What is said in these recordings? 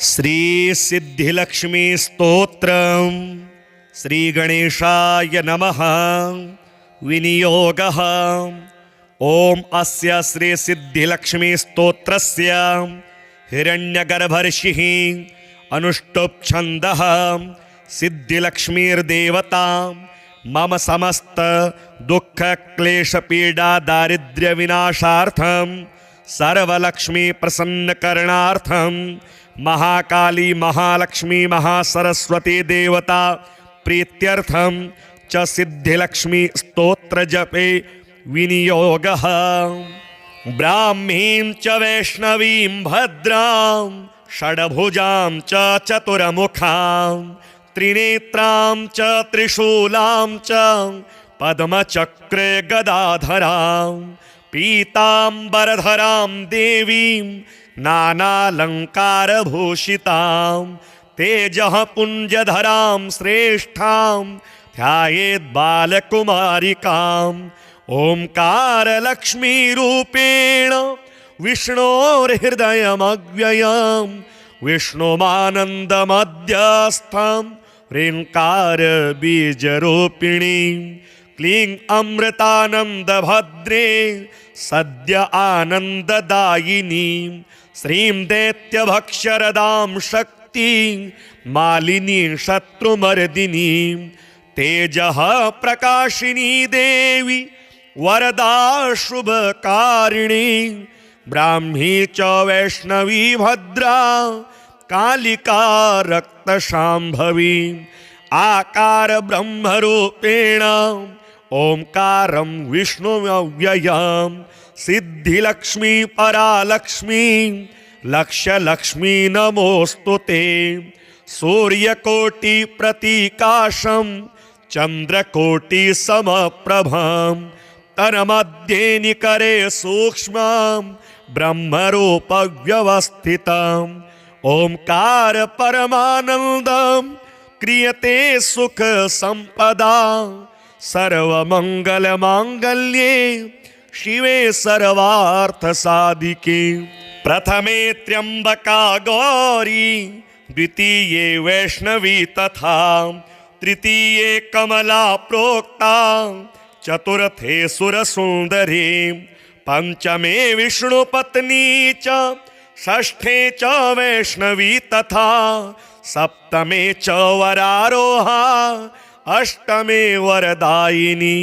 श्री सिद्धिलक्ष्मी स्तोत्रम श्री गणेशाय नमः। विनियोगः ओम अस्य श्री सिद्धिलक्ष्मी स्तोत्रस्य हिरण्यगर्भर्षिः अनुष्टुप् छन्दः सिद्धिलक्ष्मीर्देवता मम समस्त दुःख क्लेश पीडा दारिद्र्य विनाशार्थं सर्वलक्ष्मी प्रसन्न करणार्थं महाकाली महालक्ष्मी महासरस्वती देवता प्रीत्यर्थं च सिद्धिलक्ष्मी स्तोत्र जपे विनियोगः। ब्राह्मीं च वैष्णवीं भद्रां षड्भुजां च चतुर्मुखां त्रिनेत्रां च त्रिशूलां च पद्मचक्रे गदाधरां पीताम्बरधरां देवीं नानालङ्कारभूषितां तेजः पुञ्जधरां श्रेष्ठां ध्यायेत् बालकुमारिकाम् ओंकारलक्ष्मीरूपेण विष्णोर्हृदयमव्ययं विष्णुमानन्दमध्यस्थं ह्रीङ्कारबीजरूपिणीं क्लीं अमृतानन्दभद्रे सद्य आनन्ददायिनीं श्रीं दैत्यभक्षरदां शक्तिं मालिनीं शत्रुमर्दिनीं तेजः प्रकाशिनी देवी वरदा शुभकारिणी ब्राह्मी च वैष्णवी भद्रा कालिका रक्तशाम्भवी आकार ब्रह्मरूपेण ओंकारं विष्णुमव्ययं सिद्धिलक्ष्मी परालक्ष्मी लक्ष्यलक्ष्मी नमोस्तुते सूर्यकोटि प्रतीकाशं चंद्रकोटि समप्रभं तन्मध्ये निकरे सूक्ष्मं ब्रह्मरूप व्यवस्थितम् ओंकार परमानन्दं क्रियते सुख संपदा सर्वमंगल मांगल्ये शिवे सर्वार्थ साधिके प्रथमे त्र्यंबका गौरी द्वितीये वैष्णवी तथा तृतीये कमला प्रोक्ता चतुर्थे सुरसुंदरी पंचमे विष्णुपत्नी च षष्ठे च वैष्णवी तथा सप्तमे च वरारोहा अष्टमे वरदायिनी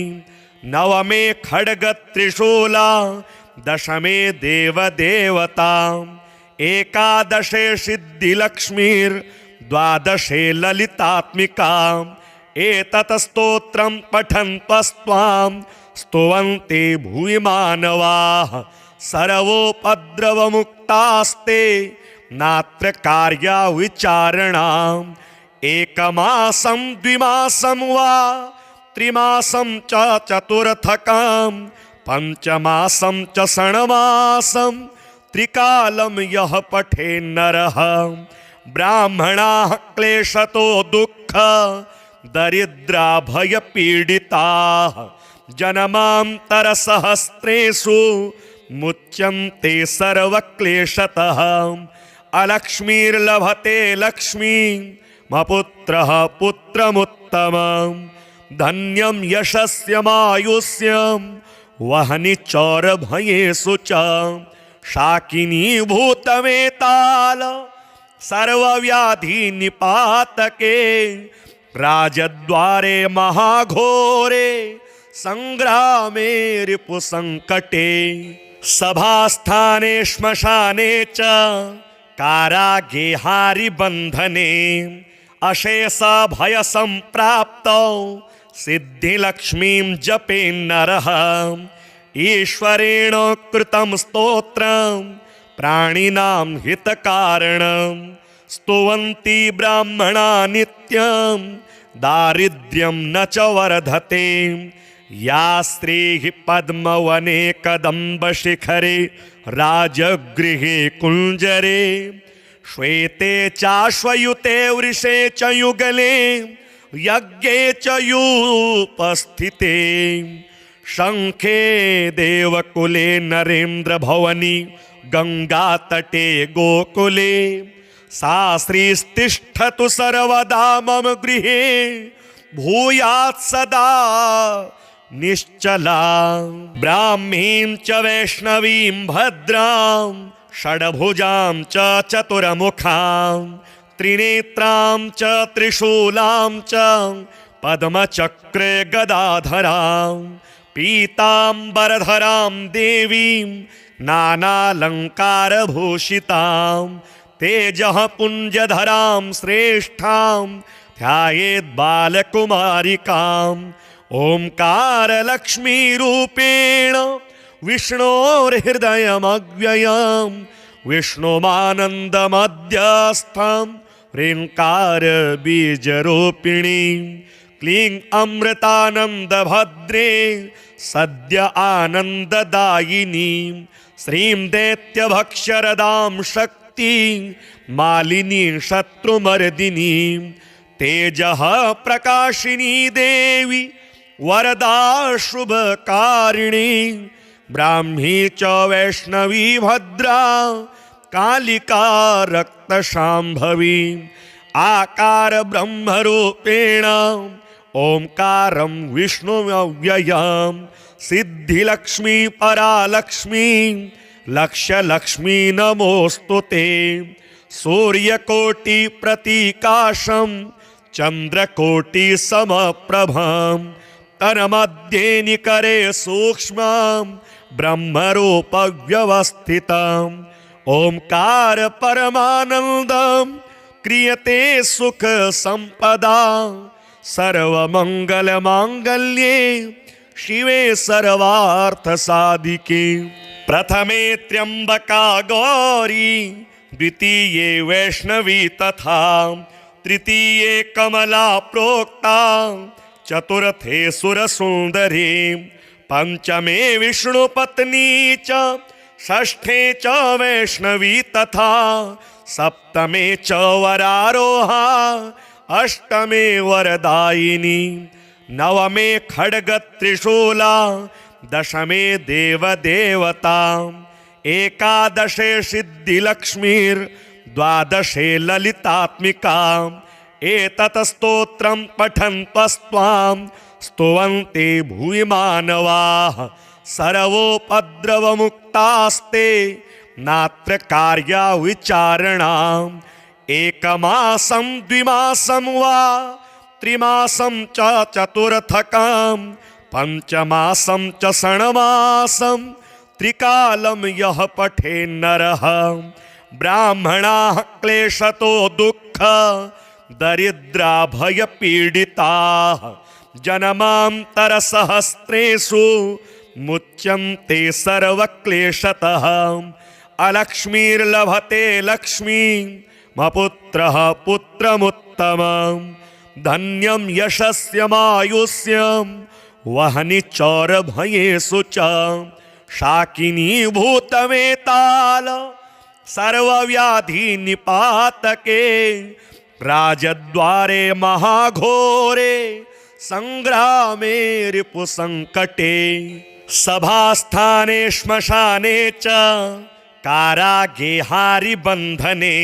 नवमे खड्गत्रिशूला दशमे देवदेवता एकादशे सिद्धिलक्ष्मीर्द्वादशे ललितात्मिका एतत् स्तोत्रं पठन्तस्त्वां स्तुवन्ते भूरि मानवाः सर्वोपद्रवमुक्तास्ते नात्र कार्या विचारणाम् एकमासं द्विमासं वा त्रिमासं च चतुर्थकं पंचमासं च षण्मासं त्रिकालं यः पठे नरः ब्राह्मणाः क्लेशतो दुःख दरिद्रा भयपीडिताः जन्मान्तरसहस्रेषु मुच्यन्ते सर्वक्लेशतः अलक्ष्मीर्लभते लक्ष्मीं मपुत्रः पुत्रमुत्तमं धन्यं यशस्यमायुष्यं वहनि चौरभयेषु च शाकिनी भूतवेताल सर्वव्याधि निपातके राजद्वारे महाघोरे संग्रामे रिपुसंकटे सभास्थाने श्मशाने च कारागेहारि बंधने अशेष भय संप्राप्तौ सिद्धिलक्ष्मीं जपे नरः ईश्वरेण कृतं स्तोत्रं प्राणिनां हितकारणं स्तुवन्ति ब्राह्मणा नित्यं दारिद्र्यं न च वर्धते या स्त्रीः पद्मवने कदम्बशिखरे राजगृहे कुञ्जरे श्वेते चाश्वयुते वृषे च युगले यज्ञे च यूपस्थिते शंखे देवकुले नरेन्द्र भवनी गंगा तटे गोकुले सा श्रीस्तिष्ठतु सर्वदा मम गृहे भूयात् सदा निश्चला। ब्राह्मीं च वैष्णवीं भद्रां षड्भुजां च चतुर्मुखां त्रिनेत्रां च त्रिशूलां च पद्मचक्रे गदाधरां पीताम्बरधरां देवीं नानालङ्कारभूषितां तेजः पुञ्जधरां श्रेष्ठां ध्यायेत् बालकुमारिकाम्। ओंकार लक्ष्मी रूपेण विष्णोर्हृदयमव्ययं विष्णुमानन्दमध्यस्थं ह्रीङ्कार बीजरूपिणीं क्लीं अमृतानन्दभद्रे सद्य आनन्ददायिनीं श्रीं दैत्यभक्षरदां शक्तिं मालिनीं शत्रुमर्दिनीं तेजः प्रकाशिनी देवी वरदा शुभकारिणी ब्राह्मी च वैष्णवी भद्रा कालिका रक्तशाम्भवी आकार ब्रह्मरूपेण ओंकारं विष्णुमव्ययं सिद्धिलक्ष्मी परालक्ष्मी लक्ष्यलक्ष्मी नमोस्तुते। सूर्यकोटि प्रतीकाशं चंद्रकोटि समप्रभं तन्मध्ये निकरे सूक्ष्मं ब्रह्मरूप व्यवस्थितम्। ओंकार परमानन्दं क्रियते सुख संपदा सर्वमंगलमांगल्ये शिवे सर्वार्थ साधिके। प्रथमे त्र्यंबका गौरी द्वितीये वैष्णवी तथा तृतीये कमला प्रोक्ता चतुर्थे सुरसुंदरी पंचमे विष्णुपत्नी च षष्ठे च वैष्णवी तथा सप्तमे च वरारोहा अष्टमे वरदायिनी नवमे खड्ग त्रिशूला दशमे देवदेवता एकादशे सिद्धिलक्ष्मीर्द्वादशे ललितात्मिका। एतत् स्तोत्रं पठन्त्वस्त्वां स्तुवन्ते भुवि मानवाः सर्वोपद्रवमुक्तास्ते नात्र कार्या विचारणाम्। एकमासं द्विमासं वा त्रिमासं च चतुर्थकं पंचमासं च षण्मासं त्रिकालं यः पठे नरः ब्राह्मणाः क्लेशतो दुःख दरिद्रा भयपीडिताः जन्मान्तरसहस्रेषु मुच्यन्ते सर्वक्लेशतः। अलक्ष्मीर्लभते लक्ष्मीं मपुत्रः पुत्रमुत्तमं धन्यं यशस्यमायुष्यं वहनि चौरभयेषु च शाकिनी भूतवेताल सर्वव्याधि निपातके राजद्वारे महाघोरे संग्रामे रिपुसंकटे सभास्थाने श्मशाने च कारागे हारिबन्धने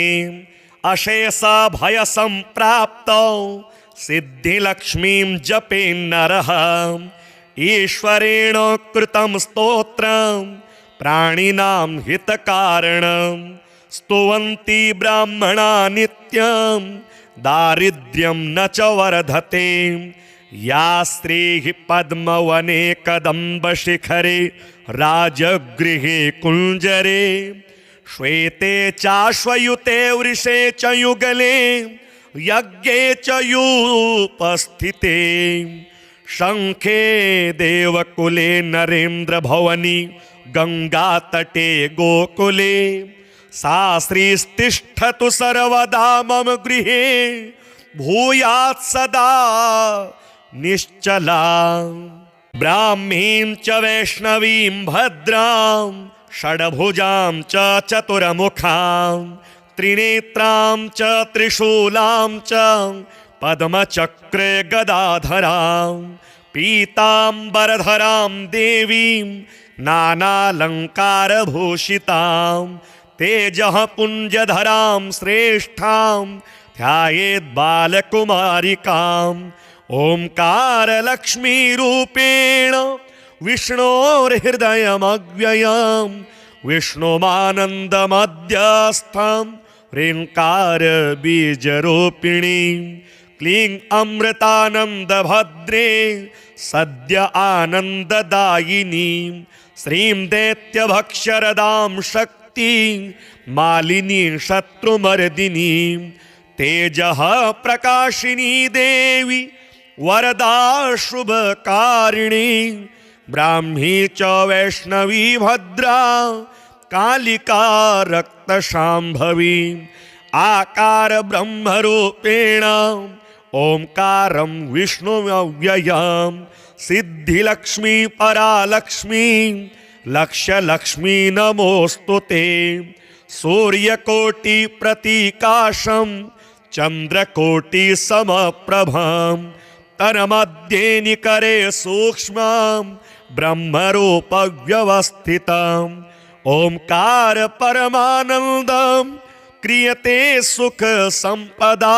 अशेष भय संप्राप्तौ सिद्धिलक्ष्मीं जपे नरः ईश्वरेण कृतं स्तोत्रं प्राणिनां हितकारणं स्तुवन्ति ब्राह्मणा नित्यं दारिद्र्यं न च वर्धते। या स्त्रीः पद्मवने कदम्बशिखरे राजगृहे कुञ्जरे श्वेते चाश्वयुते वृषे च युगले यज्ञे च यूपस्थिते शंखे देवकुले नरेन्द्र भवनी गंगातटे गोकुले सा श्रीस्तिष्ठतु सर्वदा मम गृहे भूयात् सदा निश्चला। ब्राह्मीं च वैष्णवीं भद्रां षड्भुजां च चतुर्मुखां त्रिनेत्रां च त्रिशूलां च पद्मचक्रे गदाधरां पीताम्बरधरां देवीं नानालङ्कारभूषितां तेजः पुञ्जधरां श्रेष्ठां ध्यायेत् बालकुमारिकाम् ओंकारलक्ष्मीरूपेण विष्णोर्हृदयमव्ययम् विष्णुमानन्दमध्यस्थं ह्रीङ्कारबीजरूपिणीं क्लीं अमृतानन्दभद्रे सद्य आनन्ददायिनीं श्रीं दैत्यभक्षरदां शक्तिं मालिनीं शत्रुमर्दिनीं तेजः प्रकाशिनी देवी वरदा शुभकारिणी ब्राह्मी च वैष्णवी भद्रा कालिका रक्तशाम्भवी आकार ब्रह्मरूपेण ओंकारं विष्णुमव्ययम् सिद्धिलक्ष्मी परालक्ष्मी लक्ष्यलक्ष्मी नमोस्तुते सूर्यकोटि प्रतीकाशं चंद्रकोटि समप्रभं तन्मध्ये निकरे सूक्ष्मं ब्रह्मरूप व्यवस्थितम् ओंकार परमानंदं क्रियते सुख संपदा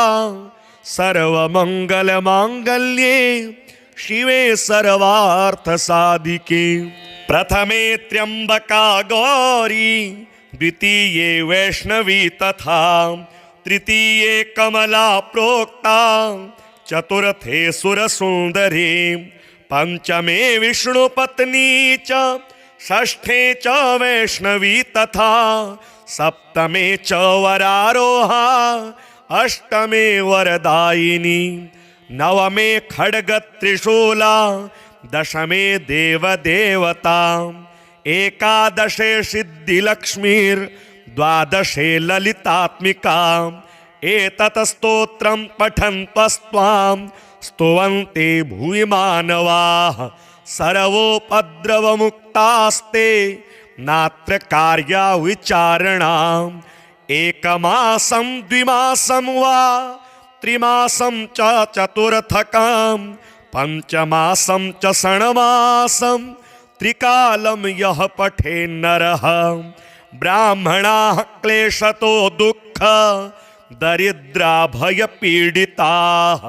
सर्वमंगल मांगल्ये शिवे सर्वार्थ साधिके प्रथमे त्र्यंबका गौरी द्वितीये वैष्णवी तथा तृतीये कमला प्रोक्ता चतुर्थे सुरसुंदरी पंचमे विष्णुपत्नी च षष्ठे च वैष्णवी तथा सप्तमे च वरारोहा अष्टमे वरदायिनी नवमे खड्गत्रिशूला दशमे देवदेवता एकादशे सिद्धिलक्ष्मीर्द्वादशे ललितात्मिका एतत् स्तोत्रं पठन्तस्त्वां स्तुवन्ते भूरि मानवाः सर्वोपद्रवमुक्तास्ते नात्र कार्या विचारणाम् एकमासं द्विमासं वा त्रिमासं च चतुर्थकं पंचमासं च षण्मासं त्रिकालं यः पठेन्नरः ब्राह्मणाः क्लेशतो दुःख दरिद्रा भयपीडिताः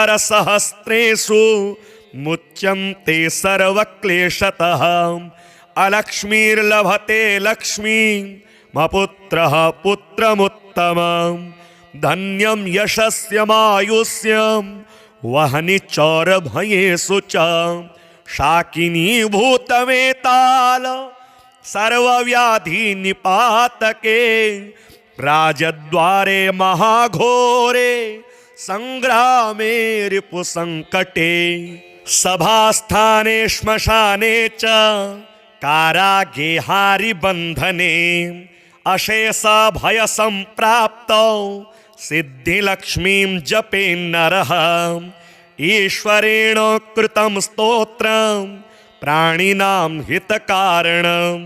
जन्मान्तरसहस्रेषु मुच्यन्ते सर्वक्लेशतः अलक्ष्मीर्लभते लक्ष्मीं मपुत्रः पुत्रमुत्तमम् धन्यं यशस्यमायुष्यं वहनि चौरभयेषु च शाकिनी भूतवेताल सर्वव्याधि निपातके राजद्वारे महाघोरे संग्रामे रिपुसंकटे सभास्थाने श्मशाने च कारागेहारि बंधने अशेष भय संप्राप्तौ सिद्धिलक्ष्मीं जपेन्नरः ईश्वरेण कृतं स्तोत्रं प्राणिनां हितकारणं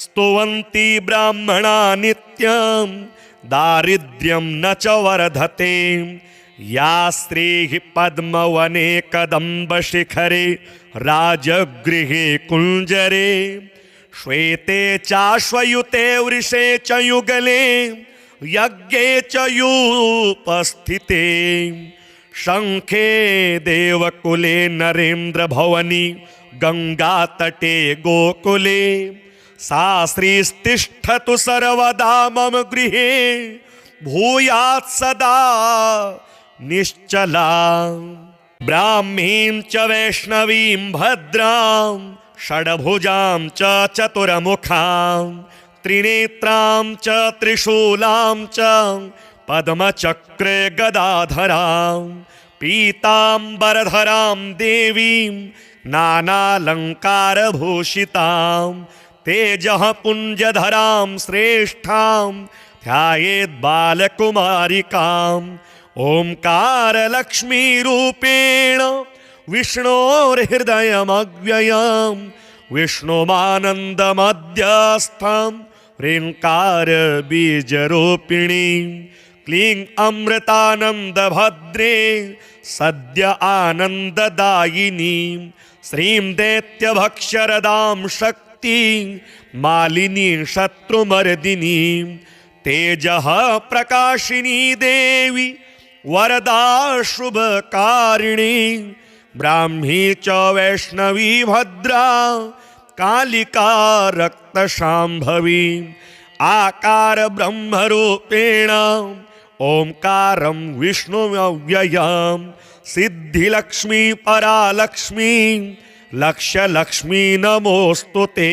स्तुवन्ति ब्राह्मणा नित्यं दारिद्र्यं न च वर्धते या स्त्रीः पद्मवने कदम्बशिखरे राजगृहे कुञ्जरे श्वेते चाश्वयुते वृषे च युगले यज्ञे च यूपस्थिते शंखे देवकुले नरेन्द्रभवनि गंगातटे गोकुले सा श्रीस्तिष्ठतु सर्वदा मम गृहे भूयात् सदा निश्चला ब्राह्मीं च वैष्णवीं भद्रां षड्भुजां च चतुर्मुखां त्रिनेत्रां च त्रिशूलां च पद्मचक्रे गदाधरां पीताम्बरधरां देवीं नानालङ्कारभूषितां तेजः पुञ्जधरां श्रेष्ठां ध्यायेत् बालकुमारिकाम् ओंकारलक्ष्मीरूपेण विष्णोर्हृदयमव्ययम् विष्णुमानन्दमध्यस्थं ह्रीङ्कारबीजरूपिणीं क्लीं अमृतानन्दभद्रे सद्य आनन्ददायिनीं श्रीं दैत्यभक्षरदां शक्तिं शक्ति मालिनी शत्रुमर्दिनी तेजः प्रकाशिनी देवी वरदा शुभकारिणी ब्राह्मी च वैष्णवी भद्रा कालिका रक्तशाम्भवी आकार ब्रह्मरूपेण ओंकारं विष्णुमव्ययं सिद्धिलक्ष्मी परालक्ष्मी लक्ष्यलक्ष्मी नमोस्तुते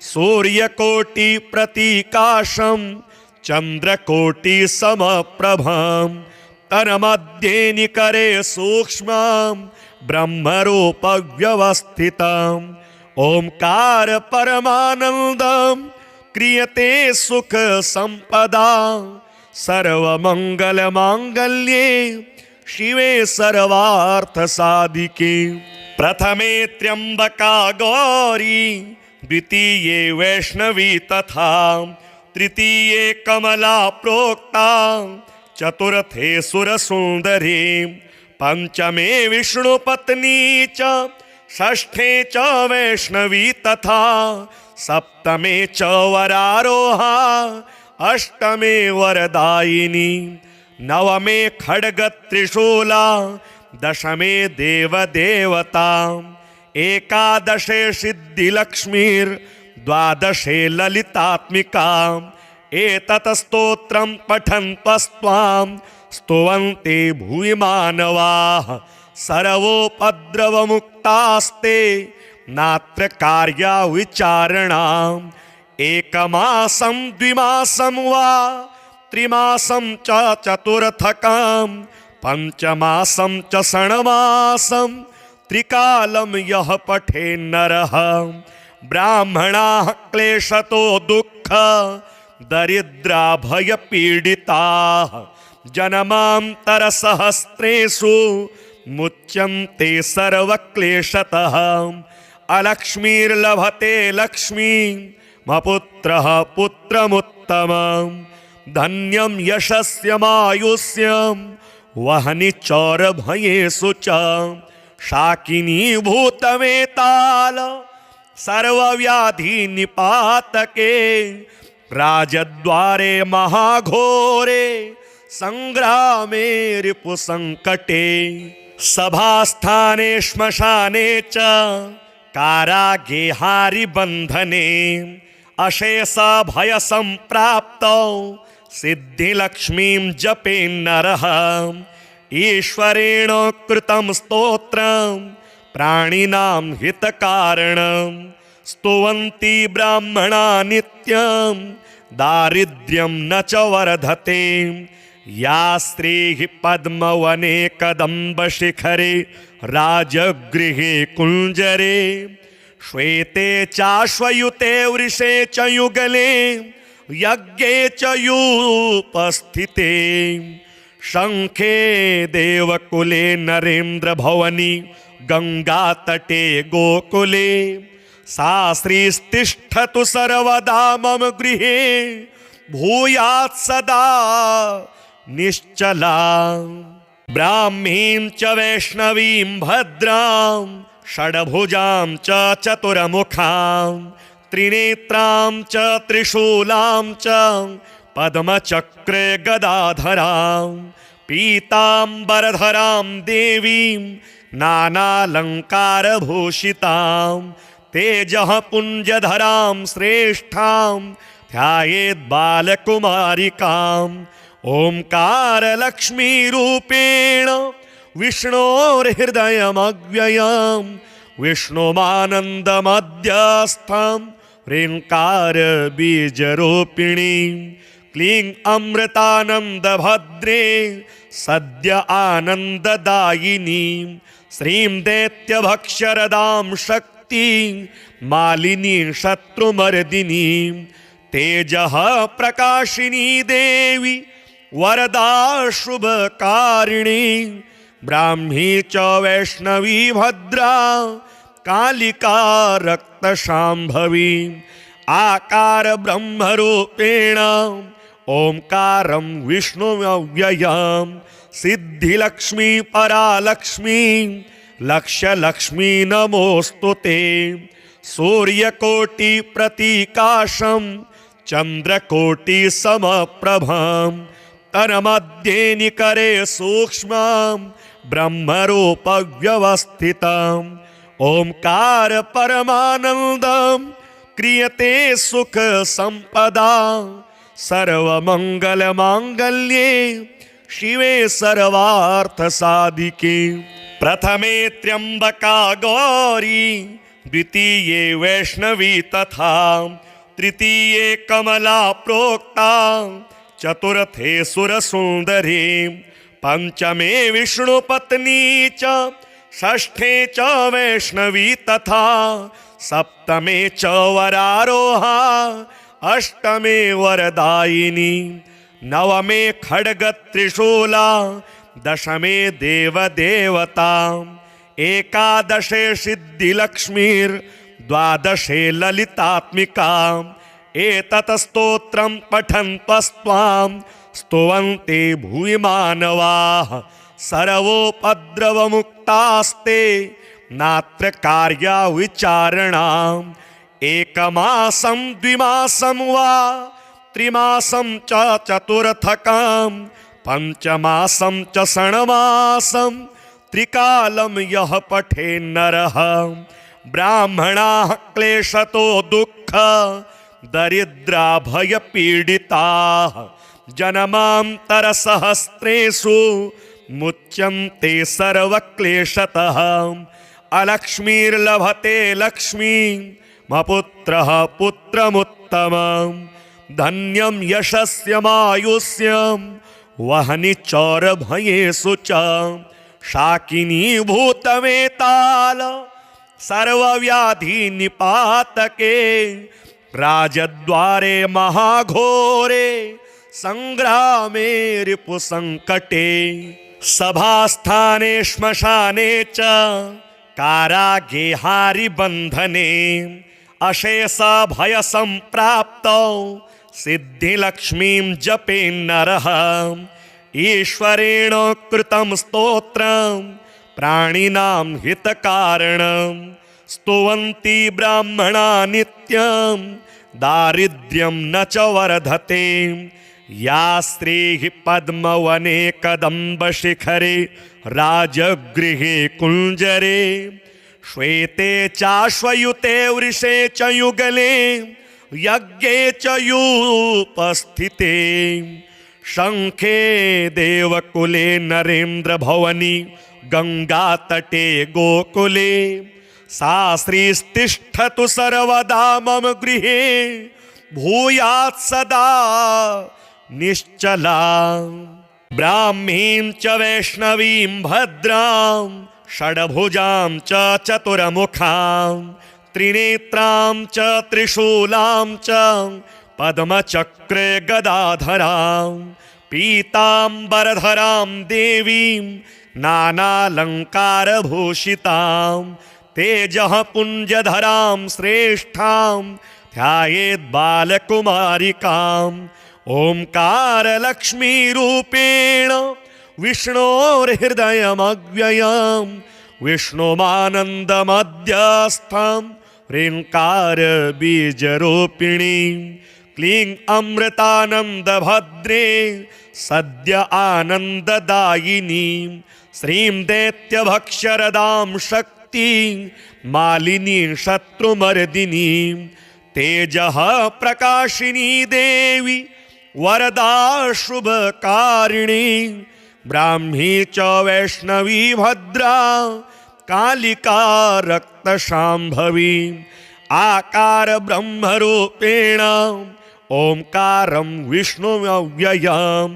सूर्यकोटि प्रतीकाशं चंद्रकोटि समप्रभं तन्मध्ये निकरे सूक्ष्मं ब्रह्मरूप व्यवस्थितम् ओंकार परमानंदं क्रियते सुख संपदा सर्वमंगल मांगल्ये शिवे सर्वार्थ साधिके प्रथमे त्र्यंबका गौरी द्वितीये वैष्णवी तथा तृतीये कमला प्रोक्ता चतुर्थे सुरसुंदरी पंचमे विष्णुपत्नी च षष्ठे च वैष्णवी तथा सप्तमे च वरारोहा अष्टमे वरदायिनी नवमे खड्ग त्रिशूला दशमे देवदेवता एकादशे सिद्धिलक्ष्मीर्द्वादशे ललितात्मिका एतत् स्तोत्रं पठन्तस्त्वां स्तुवन्ते भुवि मानवाः सर्वोपद्रवमुक्तास्ते नात्र कार्या विचारणाम् एकमासं द्विमासं वा त्रिमासं च चतुर्थकं पंचमासं च षण्मासं त्रिकालं यः पठेन्नरः ब्राह्मणाः क्लेशतो दुःख दरिद्रा भयपीडिताः जन्मान्तरसहस्रेषु मुच्यन्ते सर्वक्लेशतः अलक्ष्मीर्लभते लक्ष्मी मपुत्रः पुत्रमुत्तमं धन्यं यशस्यमायुष्यं वहनि चौरभयेषु च शाकिनी भूतवेताल सर्वव्याधिनिपातके राजद्वारे महाघोरे संग्रामे रिपुसंकटे सभास्थाने श्मशाने च कारागेहारि बंधने अशेष भय संप्राप्तौ सिद्धिलक्ष्मीं जपेन्नरः ईश्वरेण कृतं स्तोत्रं प्राणिनां हितकारणं स्तुवन्ति ब्राह्मणा नित्यं दारिद्र्यं न च वर्धते या स्त्रीः पद्मवने कदम्बशिखरे राजगृहे कुञ्जरे श्वेते चाश्वयुते वृषे च युगले यज्ञे च यूपस्थिते शङ्खे देवकुले नरेन्द्रभवनि गङ्गातटे गोकुले सा श्रीस्तिष्ठतु सर्वदा मम गृहे भूयात् सदा निश्चला ब्राह्मीं च वैष्णवीं भद्रां षड्भुजां च चतुर्मुखां त्रिनेत्रां च त्रिशूलां च पद्मचक्रे गदाधरां पीताम्बरधरां देवीं नानालङ्कारभूषितां तेजः पुञ्जधरां श्रेष्ठां ध्यायेत् बालकुमारिकाम् ओंकार लक्ष्मी रूपेण विष्णोर्हृदयमव्ययं विष्णुमानन्दमध्यस्थं ह्रीङ्कार बीजरूपिणीं क्लीं अमृतानन्दभद्रे सद्य आनन्ददायिनीं श्रीं दैत्यभक्षरदां शक्तिं मालिनीं शत्रुमर्दिनीं तेजः प्रकाशिनी देवी वरदा शुभकारिणी ब्राह्मी च वैष्णवी भद्रा कालिका रक्तशाम्भवी आकार ब्रह्मरूपेण ओंकारं विष्णुमव्ययं सिद्धिलक्ष्मी परालक्ष्मी लक्ष्यलक्ष्मी नमोस्तुते सूर्यकोटि प्रतीकाशं चंद्रकोटि समप्रभं तन्मध्ये निकरे सूक्ष्मं ब्रह्मरूपव्यवस्थितम् ओंकार परमानंदम क्रियते सुख संपदा सर्वमंगल मांगल्ये शिवे सर्वार्थ साधिके। प्रथमे त्र्यंबका गौरी द्वितीये वैष्णवी तथा तृतीये कमला प्रोक्ता चतुर्थे सुरसुंदरी पंचमे विष्णुपत्नी च षष्ठे च वैष्णवी तथा सप्तमे च वरारोहा अष्टमे वरदायिनी नवमे खड्ग त्रिशूला दशमे देवदेवता एकादशे सिद्धिलक्ष्मीर्द्वादशे ललितात्मिका एतत् स्तोत्रं पठन्तस्त्वां स्तुवन्ते भुवि मानवाः सर्वोपद्रवमुक्तास्ते नात्र कार्या विचारणाम् एकमासं द्विमासं वा त्रिमासं च चतुर्थकं पंचमासं च षण्मासं त्रिकालं यः पठे नरः ब्राह्मणाः क्लेशतो दुःख दरिद्रा भयपीडिताः जन्मान्तरसहस्रेषु मुच्यन्ते सर्वक्लेशतः अलक्ष्मीर्लभते लक्ष्मीमपुत्रः पुत्रमुत्तमं धन्यं यशस्यमायुष्यं वहनि चौरभयेषु च शाकिनी भूतवेताल सर्वव्याधि निपातके राजद्वारे महाघोरे संग्रामे रिपुसंकटे सभास्थाने श्मशाने च कारागे हारिबन्धने अशेष भय संप्राप्तौ सिद्धिलक्ष्मीं जपे नरः ईश्वरेण कृतं स्तोत्रं प्राणिनां हितकारणं स्तुवन्ति ब्राह्मणा नित्यं दारिद्र्यं न च वर्धते या स्त्रीः पद्मवने कदम्बशिखरे राजगृहे कुञ्जरे श्वेते चाश्वयुते वृषे च युगले यज्ञे च यूपस्थिते शंखे देवकुले नरेन्द्र भवनी गंगातटे गोकुले सा श्रीस्तिष्ठतु सर्वदा मम गृहे भूयात् सदा निश्चला ब्राह्मीं च वैष्णवीं भद्रां षड्भुजां च चतुर्मुखां त्रिनेत्रां च त्रिशूलां च पद्मचक्रे गदाधरां पीताम्बरधरां देवीं नानालङ्कारभूषितां तेजः पुञ्जधरां श्रेष्ठां ध्यायेत् बालकुमारिकाम् ओंकारलक्ष्मीरूपेण विष्णोर्हृदयमव्ययं विष्णुमानन्दमध्यस्थं ह्रीङ्कारबीजरूपिणीं क्लीं अमृतानन्दभद्रे सद्य आनन्ददायिनीं श्रीं दैत्यभक्षरदां शक्तिं मालिनीं शत्रुमर्दिनीं तेजः प्रकाशिनी देवी वरदा शुभकारिणी ब्राह्मी च वैष्णवी भद्रा कालिका रक्तशाम्भवी आकार ब्रह्मरूपेण ओंकारं विष्णुमव्ययं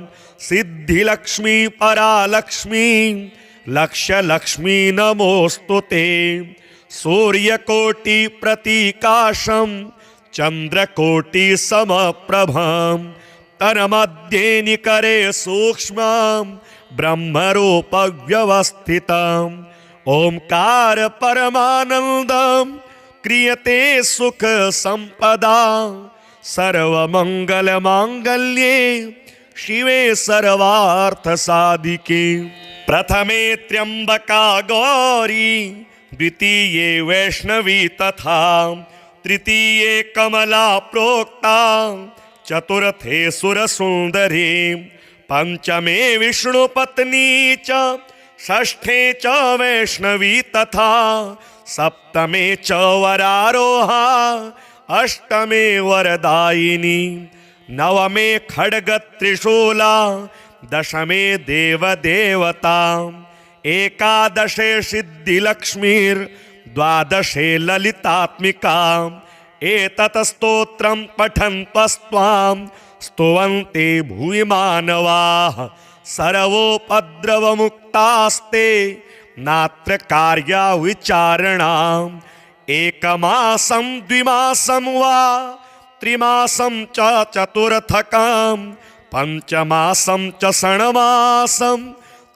सिद्धिलक्ष्मी परालक्ष्मी लक्ष्यलक्ष्मी नमोस्तुते सूर्यकोटि प्रतीकाशं चंद्रकोटि समप्रभं तन्मध्ये निकरे सूक्ष्मं ब्रह्मरूपव्यवस्थितम् ओंकार परमानंदम क्रियते सुख संपदा सर्वमंगल मांगल्ये शिवे सर्वार्थ साधिके। प्रथमे त्र्यंबका गौरी द्वितीये वैष्णवी तथा तृतीये कमला प्रोक्ता चतुर्थे सुरसुंदरी पंचमे विष्णुपत्नी च षष्ठे च वैष्णवी तथा सप्तमे च वरारोहा अष्टमे वरदायिनी नवमे खड्ग त्रिशूला दशमे देवदेवता एकादशे सिद्धिलक्ष्मीर्द्वादशे ललितात्मिका एतत् स्तोत्रं पठन्त्वस्त्वां स्तुवन्ते भूरि मानवाः सर्वोपद्रवमुक्तास्ते नात्र कार्या विचारणाम् एकमासं द्विमासं वा त्रिमासं च चतुर्थकं पंचमासं च षण्मासं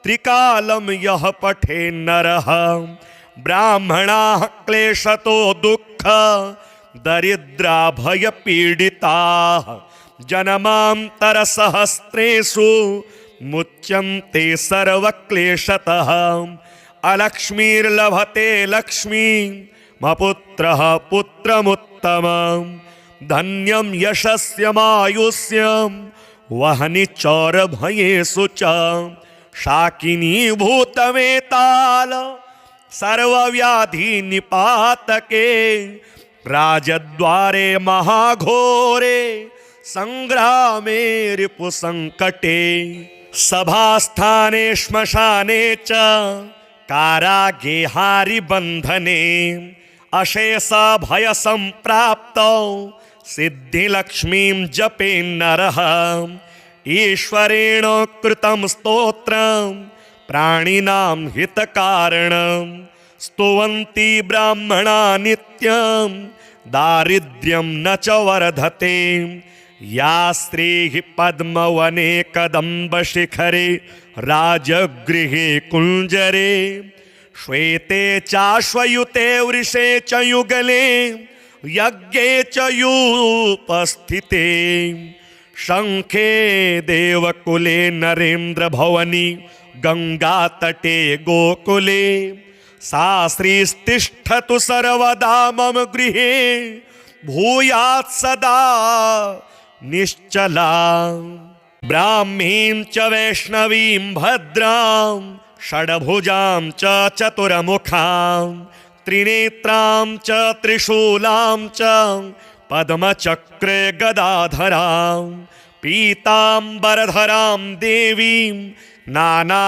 त्रिकालं यः पठे नरः ब्राह्मणाः क्लेशतो दुःख दरिद्रा भयपीडिताः जन्मान्तरसहस्रेषु मुच्यन्ते सर्वक्लेशतः अलक्ष्मीर्लभते लक्ष्मीं मपुत्रः पुत्रमुत्तमं धन्यं यशस्यमायुष्यं वहनि चौरभयेषु च शाकिनी भूतवेताल सर्वव्याधि निपातके राजद्वारे महाघोरे संग्रामे रिपुसंकटे सभास्थाने श्मशाने च कारागे हारिबन्धने अशेष भय संप्राप्तौ सिद्धिलक्ष्मीं जपे नरः ईश्वरेण कृतं स्तोत्रं प्राणिनां हितकारणं स्तुवन्ति ब्राह्मणा नित्यं दारिद्र्यं न च वर्धते या स्त्रीः पद्मवने कदम्बशिखरे राजगृहे कुञ्जरे श्वेते चाश्वयुते वृषे च युगले यज्ञे च यूपस्थिते शंखे देवकुले नरेन्द्र भवनी गंगातटे गोकुले सा श्रीस्तिष्ठतु सर्वदा मम गृहे भूयात् सदा निश्चला ब्राह्मीं च वैष्णवीं भद्रां षड्भुजां च चतुर्मुखां त्रिनेत्रां च त्रिशूलां च पद्मचक्रे गदाधरां पीताम्बरधरां देवीं नानालङ्कारभूषितां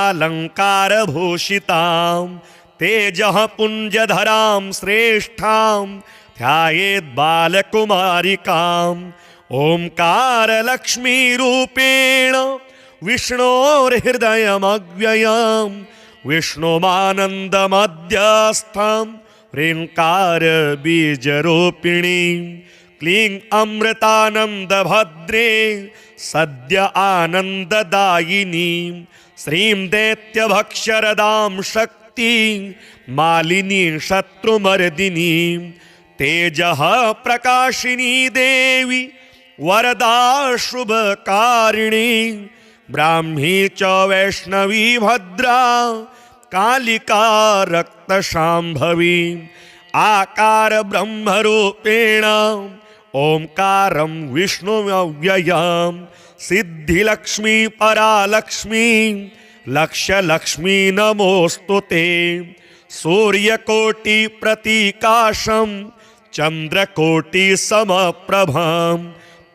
तेजः पुञ्जधरां श्रेष्ठां ध्यायेत् बालकुमारिकाम् ओंकारलक्ष्मीरूपेण विष्णोर्हृदयमव्ययं विष्णुमानन्दमध्यस्थं ह्रीङ्कारबीजरूपिणीं क्लीं अमृतानन्दभद्रे सद्य आनन्ददायिनीं श्रीं दैत्यभक्ष्यरदां शक्तिं मालिनीं शत्रुमर्दिनीं तेजः प्रकाशिनी देवी वरदा शुभकारिणी ब्राह्मी च वैष्णवी भद्रा कालिका रक्तशाम्भवी आकार ब्रह्मरूपेण ओंकारं विष्णुमव्ययं सिद्धिलक्ष्मी परालक्ष्मी लक्ष्यलक्ष्मी नमोस्तुते सूर्यकोटि प्रतीकाशं चंद्रकोटि समप्रभं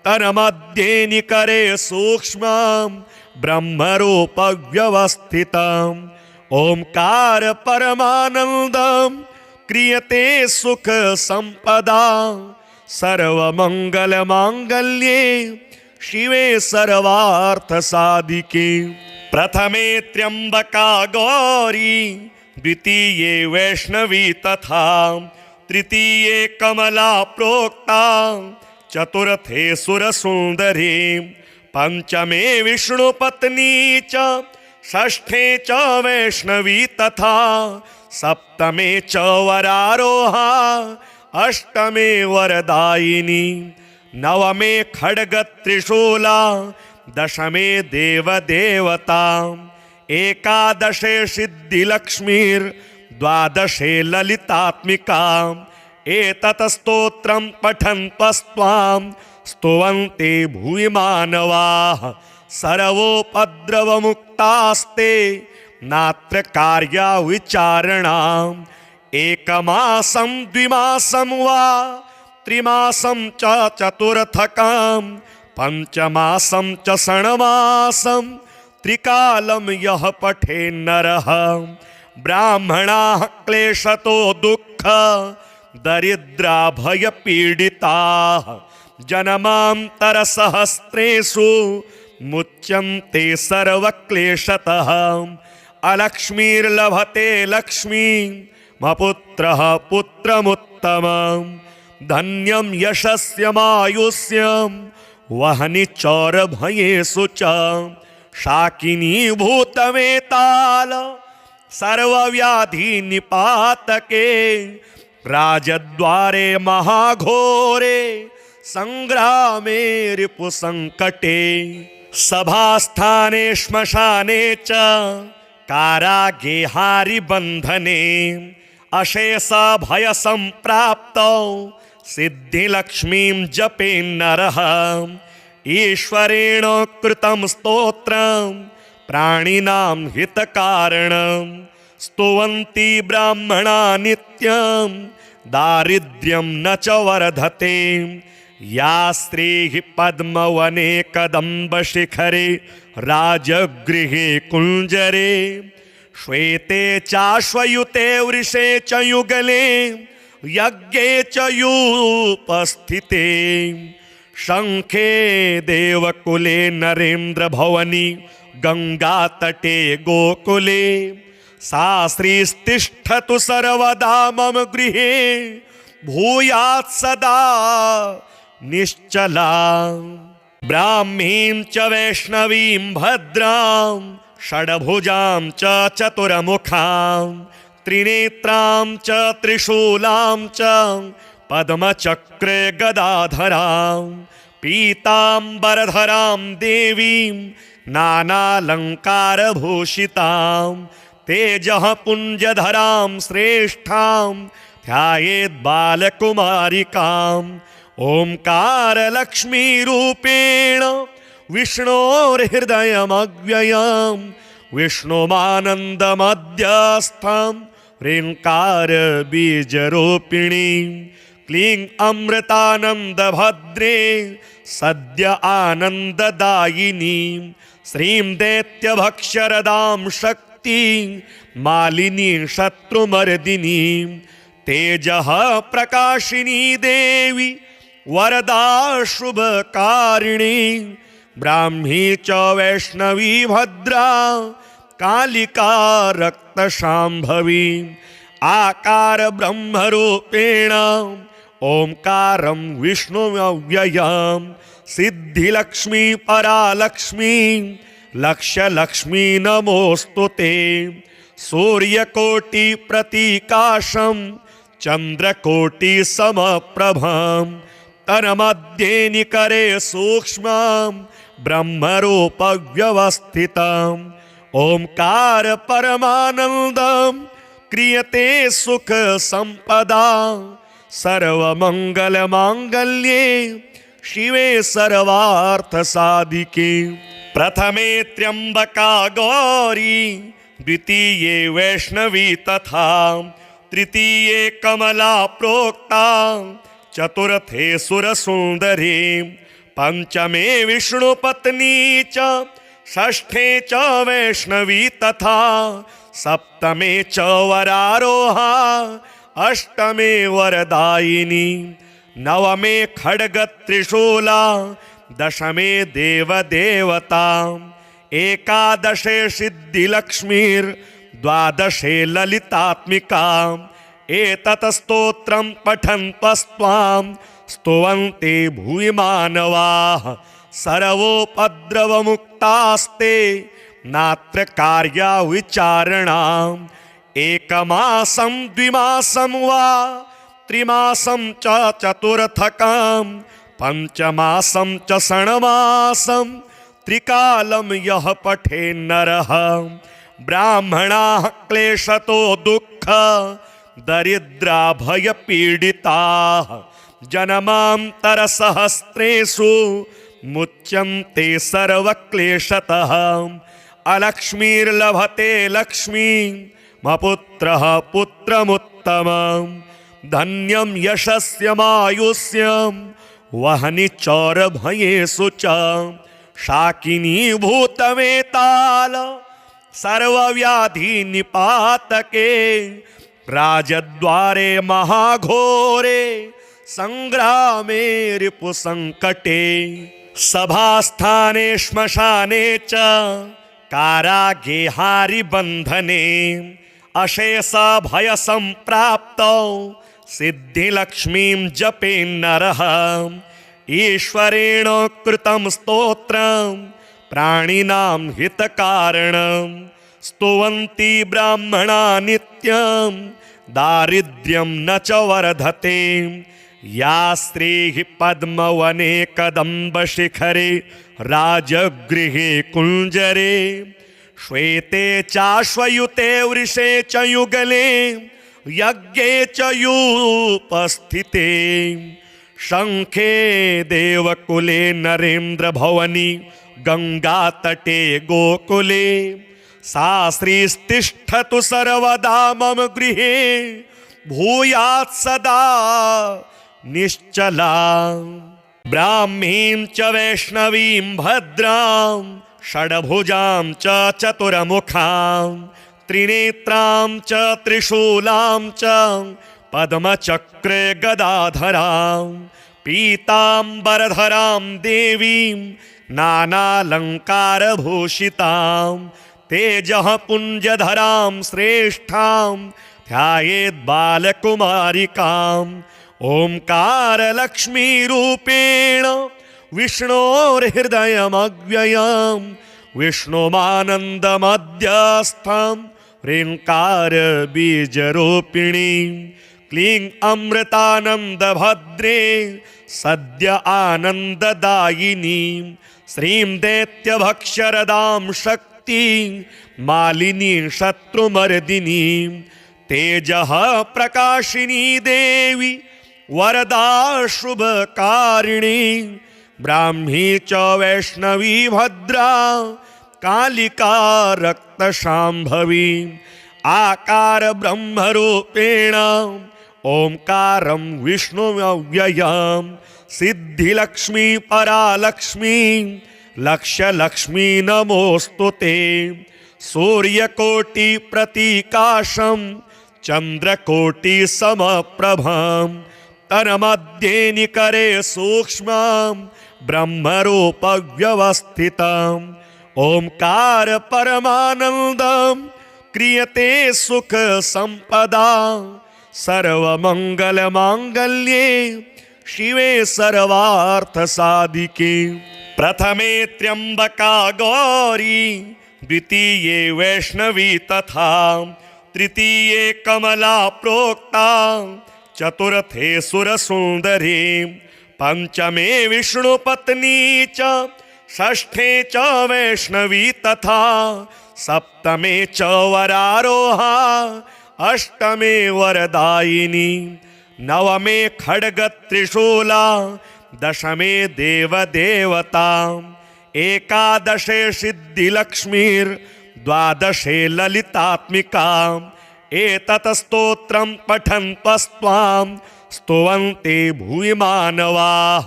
तन्मध्ये निकरे सूक्ष्मं ब्रह्मरूप व्यवस्थितम् ओंकार परमानंदं क्रियते सुख संपदा सर्वमंगल मांगल्ये शिवे सर्वार्थ साधिके प्रथमे त्र्यंबका गौरी द्वितीये वैष्णवी तथा तृतीये कमला प्रोक्ता चतुर्थे सुरसुंदरी पंचमे विष्णुपत्नी च षष्ठे च वैष्णवी तथा सप्तमे च वरारोहा अष्टमे वरदायिनी नवमे खड्ग त्रिशूला दशमे देवदेवता एकादशे सिद्धिलक्ष्मीर् द्वादशे ललितात्मिकाम् एतत् स्तोत्रं पठन्तस्त्वां स्तुवन्ते भूरि मानवाः सर्वोपद्रवमुक्तास्ते नात्र कार्या विचारणाम् एकमासं द्विमासं वा त्रिमासं च चतुर्थकं पंचमासं च षण्मासं त्रिकालं यः पठेन्नरः ब्राह्मणाः क्लेशतो दुःख दरिद्रा भयपीडिताः जन्मान्तरसहस्रेषु मुच्यन्ते सर्वक्लेशतः अलक्ष्मीर्लभते लक्ष्मीं मपुत्रः पुत्रमुत्तमम् धन्यं यशस्यमायुष्यं वहनि चौरभयेषु च शाकिनी भूतवेताल सर्वव्याधि निपातके राजद्वारे महाघोरे संग्रामे रिपुसंकटे सभास्थाने श्मशाने च कारागे हारिबन्धने अशेष भय संप्राप्तौ सिद्धिलक्ष्मीं जपेन्नरः ईश्वरेण कृतं स्तोत्रं प्राणिनां हितकारणं स्तुवन्ति ब्राह्मणा नित्यं दारिद्र्यं न च वर्धते या स्त्रीः पद्मवने कदम्बशिखरे राजगृहे कुञ्जरे श्वेते चाश्वयुते वृषे च युगले यज्ञे च यूपस्थिते शंखे देवकुले नरेन्द्रभवनि गंगातटे गोकुले सा श्रीस्तिष्ठतु सर्वदा मम गृहे भूयात् सदा निश्चला ब्राह्मीं च वैष्णवीं भद्रां षड्भुजां च चतुर्मुखां त्रिनेत्रां च त्रिशूलां च पद्मचक्रे गदाधरां पीताम्बरधरां देवीं नानालङ्कारभूषितां तेजः पुञ्जधरां श्रेष्ठां ध्यायेत् बालकुमारिकाम् ओंकारलक्ष्मीरूपेण विष्णोर्हृदयमव्ययं विष्णुमानन्दमध्यस्थं ह्रीङ्कारबीजरूपिणीं क्लीं अमृतानन्दभद्रे सद्य आनन्ददायिनीं श्रीं दैत्यभक्ष्यरदां शक्तिं मालिनीं शत्रुमर्दिनीं तेजः प्रकाशिनी देवी वरदा शुभकारिणी ब्राह्मी च वैष्णवी भद्रा कालिका रक्तशाम्भवी आकार ब्रह्मरूपेण ओंकारं विष्णुमव्ययं सिद्धिलक्ष्मी परालक्ष्मी लक्ष्यलक्ष्मी नमोस्तुते सूर्यकोटि प्रतीकाशं चंद्रकोटि समप्रभं तन्मध्ये निकरे सूक्ष्मं ब्रह्मरूप व्यवस्थितम् ओंकार परमानंदं क्रियते सुख संपदा सर्वमंगल मांगल्ये शिवे सर्वार्थ साधिके प्रथमे त्र्यंबका गौरी द्वितीये वैष्णवी तथा तृतीये कमला प्रोक्ता चतुर्थे सुरसुंदरी पंचमे विष्णुपत्नी च षष्ठे च वैष्णवी तथा सप्तमे च वरारोहा अष्टमे वरदायिनी नवमे खड्गत्रिशूला दशमे देवदेवता एकादशे सिद्धिलक्ष्मीर्द्वादशे ललितात्मिका एतत् स्तोत्रं पठन्तस्त्वां स्तुवन्ते भूरि मानवाः सर्वोपद्रवमुक्तास्ते नात्र कार्या विचारणाम् एकमासं द्विमासं वा त्रिमासं च चतुर्थकं पंचमासं च षण्मासं त्रिकालं यः पठेन्नरः ब्राह्मणाः क्लेशतो दुःख दरिद्राभयपीडिताः जन्मान्तरसहस्रेषु मुच्यन्ते सर्वक्लेशतः अलक्ष्मीर्लभते लक्ष्मीमपुत्रः पुत्रमुत्तमम् धन्यं यशस्यमायुष्यं वहनि चौरभयेषु च शाकिनी भूतवेताल सर्वव्याधि निपातके राजद्वारे महाघोरे संग्रामे रिपुसंकटे सभास्थाने श्मशाने च कारागे हारिबन्धने अशेष भय संप्राप्तौ सिद्धिलक्ष्मीं जपे नरः ईश्वरेण कृतं स्तोत्रं प्राणिनां हितकारणं स्तुवन्ति ब्राह्मणा नित्यं दारिद्र्यं न च वर्धते या स्त्रीः पद्मवने कदम्बशिखरे राजगृहे कुञ्जरे श्वेते चाश्वयुते वृषे च युगले यज्ञे च यूपस्थिते शंखे देवकुले नरेन्द्रभवनि गंगातटे गोकुले सा श्रीस्तिष्ठतु सर्वदा मम गृहे भूयात् सदा निश्चला ब्राह्मीं च वैष्णवीं भद्रां षड्भुजां च चतुर्मुखां त्रिनेत्रां च त्रिशूलां च पद्मचक्रे गदाधरां पीताम्बरधरां देवीं नानालङ्कारभूषितां तेजः पुञ्जधरां श्रेष्ठां ध्यायेत् बालकुमारिकाम् ओंकार लक्ष्मी रूपेण विष्णोर्हृदयमव्ययं विष्णुमानन्दमध्यस्थं ह्रीङ्कार बीजरूपिणीं क्लीं अमृतानन्दभद्रे सद्य आनन्ददायिनीं श्रीं दैत्यभक्षरदां शक्तिं मालिनीं शत्रुमर्दिनीं तेजः प्रकाशिनी देवी वरदा शुभकारिणी ब्राह्मी च वैष्णवी भद्रा कालिका रक्तशाम्भवी आकार ब्रह्मरूपेण ओंकारं विष्णुमव्ययं सिद्धिलक्ष्मी परालक्ष्मी लक्ष्यलक्ष्मी नमोस्तुते सूर्यकोटि प्रतीकाशं चंद्रकोटि समप्रभं तन्मध्ये निकरे सूक्ष्मं ब्रह्मरूप व्यवस्थितं ओंकार परमानन्दं क्रियते सुख संपदा सर्वमंगल मांगल्ये शिवे सर्वार्थ साधिके प्रथमे त्र्यंबका गौरी द्वितीये वैष्णवी तथा तृतीये कमला प्रोक्ता चतुर्थे सुरसुंदरी पंचमे विष्णुपत्नी च षष्ठे च वैष्णवी तथा सप्तमे च वरारोहा अष्टमे वरदायिनी नवमे खड्गत्रिशूला दशमे देवदेवता एकादशे सिद्धिलक्ष्मीर्द्वादशे ललितात्मिका एतत् स्तोत्रं पठन्तस्त्वां स्तुवन्ते भुवि मानवाः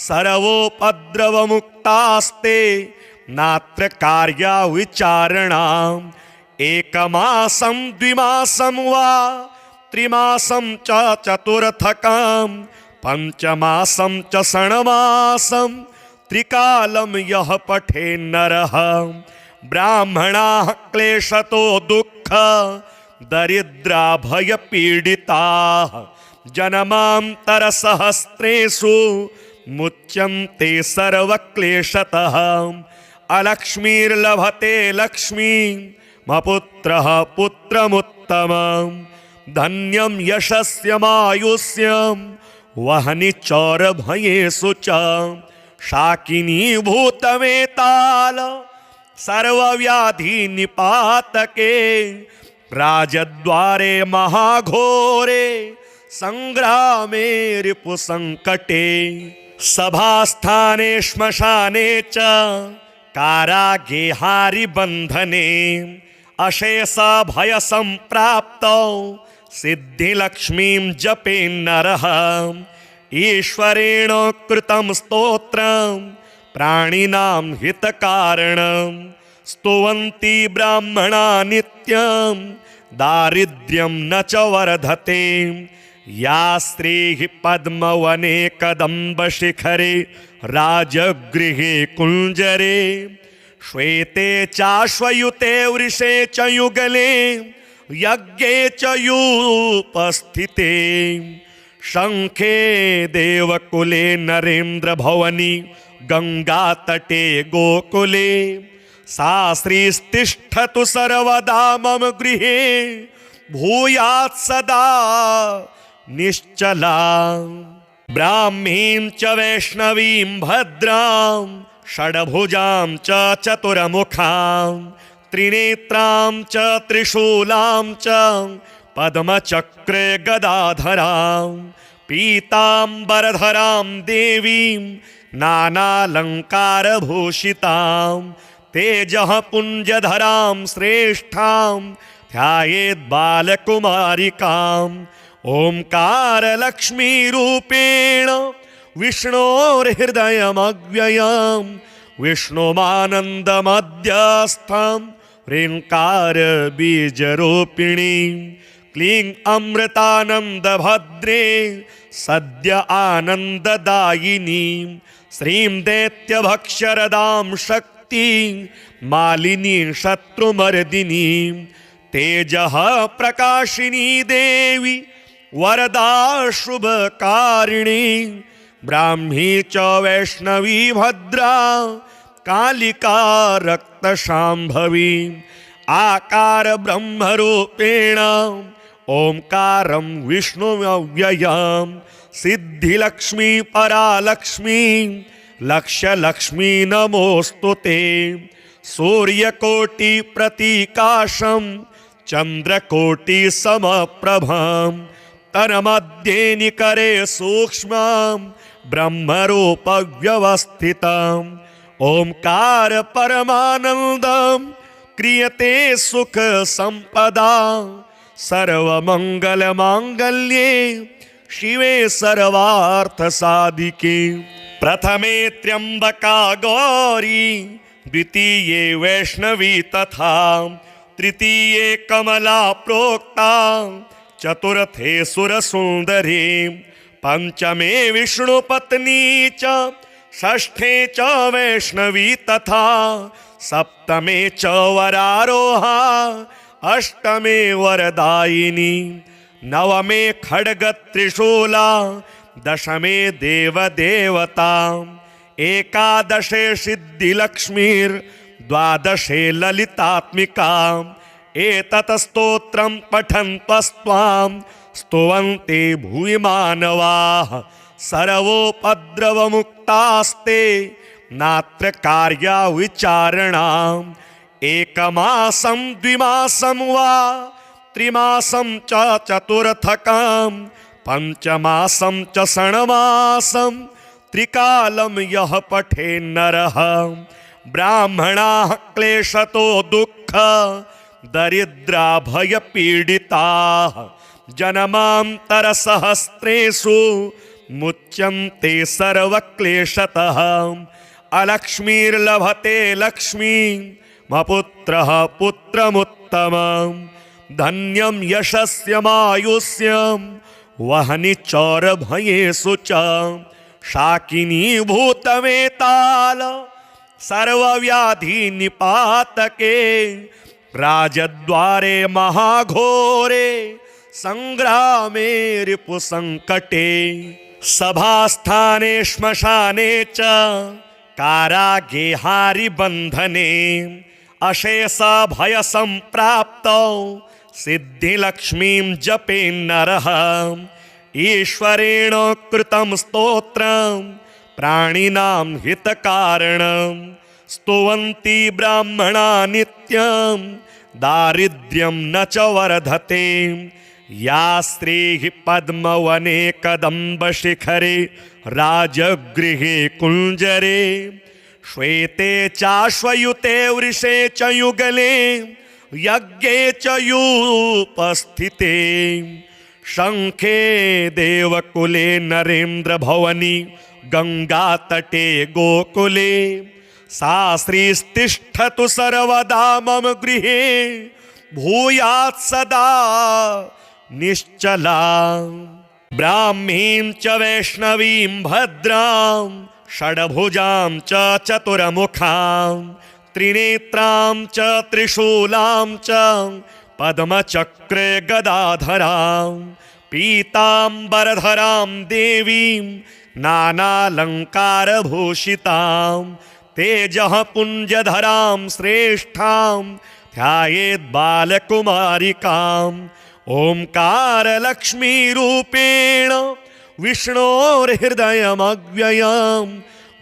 सर्वोपद्रवमुक्तास्ते नात्र कार्या विचारणाम् एकमासं द्विमासं वा त्रिमासं च चतुर्थकं पंचमासं च षण्मासं त्रिकालं यः पठेन्नरः ब्राह्मणाः क्लेशतो दुःख दरिद्रा भयपीडिताः जन्मान्तरसहस्रेषु मुच्यन्ते सर्वक्लेशतः अलक्ष्मीर्लभते लक्ष्मीमपुत्रः पुत्रमुत्तमं धन्यं यशस्यमायुष्यं वहनि चौरभयेषु च शाकिनी भूतवेताल सर्वव्याधि निपातके राजद्वारे महाघोरे संग्रामे रिपुसंकटे सभास्थाने श्मशाने च कारागे हारिबंधने अशेष भय संप्राप्तौ सिद्धिलक्ष्मीं जपे नरः ईश्वरेण कृतं स्तोत्रं प्राणिनां हितकारणं स्तुवन्ति ब्राह्मणा नित्यं दारिद्र्यं न च वर्धते या स्त्रीः पद्मवने कदम्बशिखरे राजगृहे कुञ्जरे श्वेते चाश्वयुते वृषे च युगले यज्ञे च यूपस्थिते शंखे देवकुले नरेन्द्र भवनी गंगातटे गोकुले सा श्रीस्तिष्ठतु सर्वदा मम गृहे भूयात् सदा निश्चला ब्राह्मीं च वैष्णवीं भद्रां षड्भुजां च चतुर्मुखां त्रिनेत्रां च त्रिशूलां च पद्मचक्रे गदाधरां पीताम्बरधरां देवीं नानालङ्कारभूषितां तेजः पुञ्जधरां श्रेष्ठां ध्यायेत् बालकुमारिकाम् ओंकारलक्ष्मीरूपेण विष्णोर्हृदयमव्ययं विष्णुमानन्दमध्यस्थं ह्रीङ्कारबीजरूपिणीं क्लीं अमृतानन्दभद्रे सद्य आनन्ददायिनीं श्रीं दैत्यभक्षरदां शक्तिं मालिनीं शत्रुमर्दिनीं तेजः प्रकाशिनी देवी वरदा शुभकारिणी ब्राह्मी च वैष्णवी भद्रा कालिका रक्तशाम्भवी आकार ब्रह्मरूपेण ओंकारं विष्णुमव्ययं सिद्धिलक्ष्मी परालक्ष्मी लक्ष्यलक्ष्मी नमोस्तुते सूर्यकोटि प्रतीकाशं चंद्रकोटि समप्रभं तन्मध्ये निकरे सूक्ष्मं ब्रह्मरूप व्यवस्थितम् ओंकार परमानंदं क्रियते सुख संपदा सर्वमंगल मांगल्ये शिवे सर्वार्थ साधिके प्रथमे त्र्यंबका गौरी द्वितीये वैष्णवी तथा तृतीये कमला प्रोक्ता चतुर्थे सुरसुंदरी पंचमे विष्णुपत्नी च षष्ठे च वैष्णवी तथा सप्तमे च वरारोहा अष्टमे वरदायिनी नवमे खड्गत्रिशूला दशमे देवदेवता एकादशे सिद्धिलक्ष्मीर्द्वादशे ललितात्मिका एतत् स्तोत्रं पठन्त्वस्त्वां स्तुवन्ते भुवि मानवाः सर्वोपद्रवमुक्तास्ते नात्र कार्या विचारणाम् एकमासं द्विमासं वा त्रिमासं च चतुर्थकं पंचमासं च षण्मासं त्रिकालं यः पठेन्नरः ब्राह्मणाः क्लेशतो दुःख दरिद्रा भयपीडिताः जन्मान्तरसहस्रेषु मुच्यन्ते सर्वक्लेशतः अलक्ष्मीर्लभते लक्ष्मीं मपुत्रः पुत्रमुत्तमं धन्यं यशस्यमायुष्यं वहनि चौरभयेषु च शाकिनी भूतवेताल सर्वव्याधि निपातके राजद्वारे महाघोरे संग्रामे रिपुसंकटे सभास्थाने श्मशाने च कारागे हारिबंधने अशेष भय संप्राप्तौ सिद्धिलक्ष्मीं जपे नरः ईश्वरेण कृतं स्तोत्रं प्राणिनां हितकारणं स्तुवन्ति ब्राह्मणा नित्यं दारिद्र्यं न च वर्धते। या स्त्रीः पद्मवने कदम्बशिखरे राजगृहे कुञ्जरे श्वेते चाश्वयुते वृषे च युगले यज्ञे च यूपस्थिते शंखे देवकुले नरेन्द्र भवनी गंगातटे गोकुले सा श्रीस्तिष्ठतु सर्वदा मम गृहे भूयात् सदा निश्चला। ब्राह्मीं च वैष्णवीं भद्रां षड्भुजां च चतुर्मुखां त्रिनेत्रां च त्रिशूलां च पद्मचक्रे गदाधरां पीताम्बरधरां देवीं नानालङ्कारभूषितां तेजः पुञ्जधरां श्रेष्ठां ध्यायेत् बालकुमारिकाम् ओंकारलक्ष्मीरूपेण विष्णोर्हृदयमव्ययं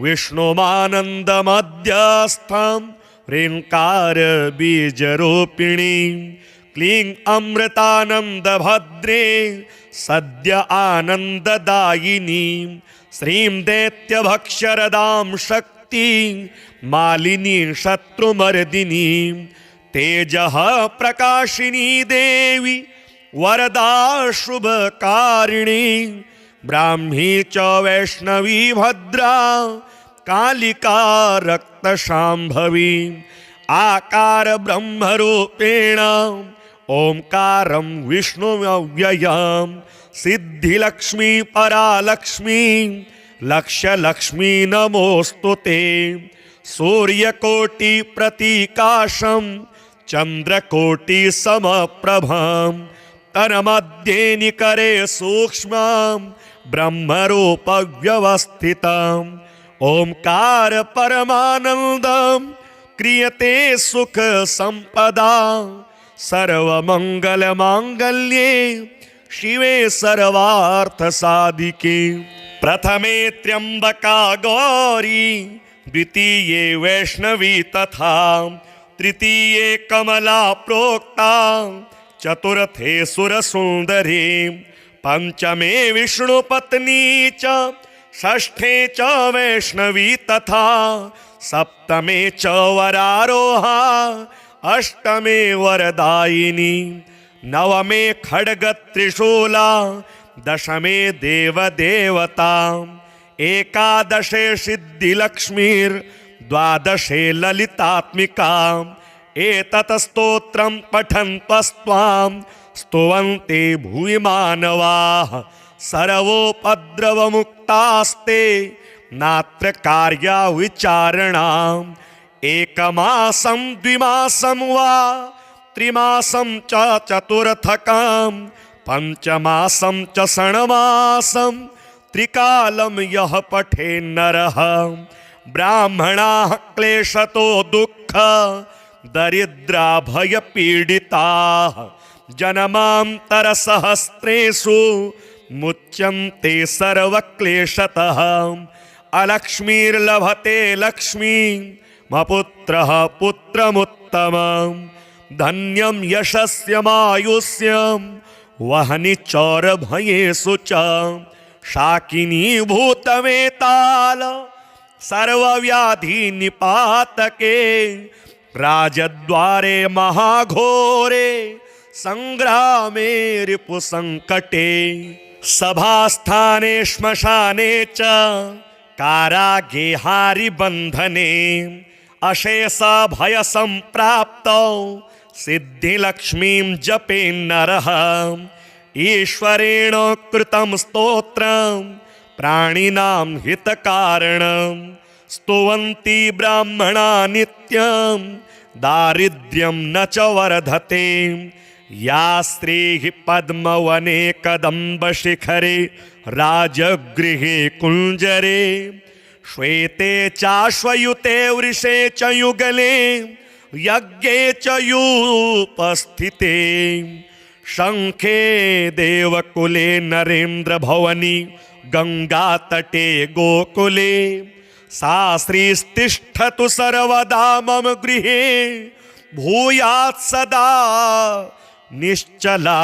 विष्णुमानन्दमध्यस्थं ह्रीङ्कारबीजरूपिणीं क्लीं अमृतानन्दभद्रे सद्य आनन्ददायिनीं श्रीं दैत्यभक्ष्यरदां शक्तिं मालिनीं शत्रुमर्दिनीं तेजः प्रकाशिनी देवी वरदा शुभकारिणी ब्राह्मी च वैष्णवी भद्रा कालिका रक्तशाम्भवी आकार ब्रह्मरूपेण ओंकारं विष्णुमव्ययं सिद्धिलक्ष्मी परालक्ष्मी लक्ष्यलक्ष्मी नमोस्तुते सूर्यकोटि प्रतीकाशं चंद्रकोटि समप्रभं तन्मध्ये निकरे सूक्ष्मं ब्रह्मरूप व्यवस्थितम् ओंकार परमानंदं क्रियते सुख संपदा सर्वमंगल मांगल्ये शिवे सर्वार्थ साधिके। प्रथमे त्र्यंबका गौरी द्वितीये वैष्णवी तथा तृतीये कमला प्रोक्ता चतुर्थे सुरसुंदरी पंचमे विष्णुपत्नी च षष्ठे च वैष्णवी तथा सप्तमे च वरारोहा अष्टमे वरदायिनी नवमे खड्ग त्रिशूला दशमे देवदेवता एकादशे सिद्धिलक्ष्मीर्द्वादशे ललितात्मिका एतत् स्तोत्रं पठन्तस्त्वां स्तुवन्ते भूरि मानवाः सर्वोपद्रवमुक्तास्ते नात्र कार्या विचारणाम् एकमासं द्विमासं वा त्रिमासं च चतुर्थकं पंचमासं च षण्मासं त्रिकालं यः पठेन्नरः ब्राह्मणाः क्लेशतो दुःख दरिद्रा भयपीडिताः जन्मान्तरसहस्रेषु मुच्यन्ते सर्वक्लेशतः अलक्ष्मीर्लभते लक्ष्मीं मपुत्रः पुत्रमुत्तमं धन्यं यशस्यमायुष्यं वहनि चौरभयेषु च शाकिनी भूतवेताल सर्वव्याधि निपातके राजद्वारे महाघोरे संग्रामे रिपुसंकटे सभास्थाने श्मशाने च कारागेहारि बंधने अशेष भय संप्राप्तौ सिद्धिलक्ष्मीं जपेन्नरः ईश्वरेण कृतं स्तोत्रं प्राणिनां हितकारणं स्तुवन्ति ब्राह्मणा नित्यं दारिद्र्यं न च वर्धते। या स्त्रीः पद्मवने कदम्बशिखरे राजगृहे कुञ्जरे श्वेते चाश्वयुते वृषे च युगले यज्ञे च यूपस्थिते शंखे देवकुले नरेन्द्र भवनी गंगातटे गोकुले सा श्रीस्तिष्ठतु सर्वदा मम गृहे भूयात् सदा निश्चला।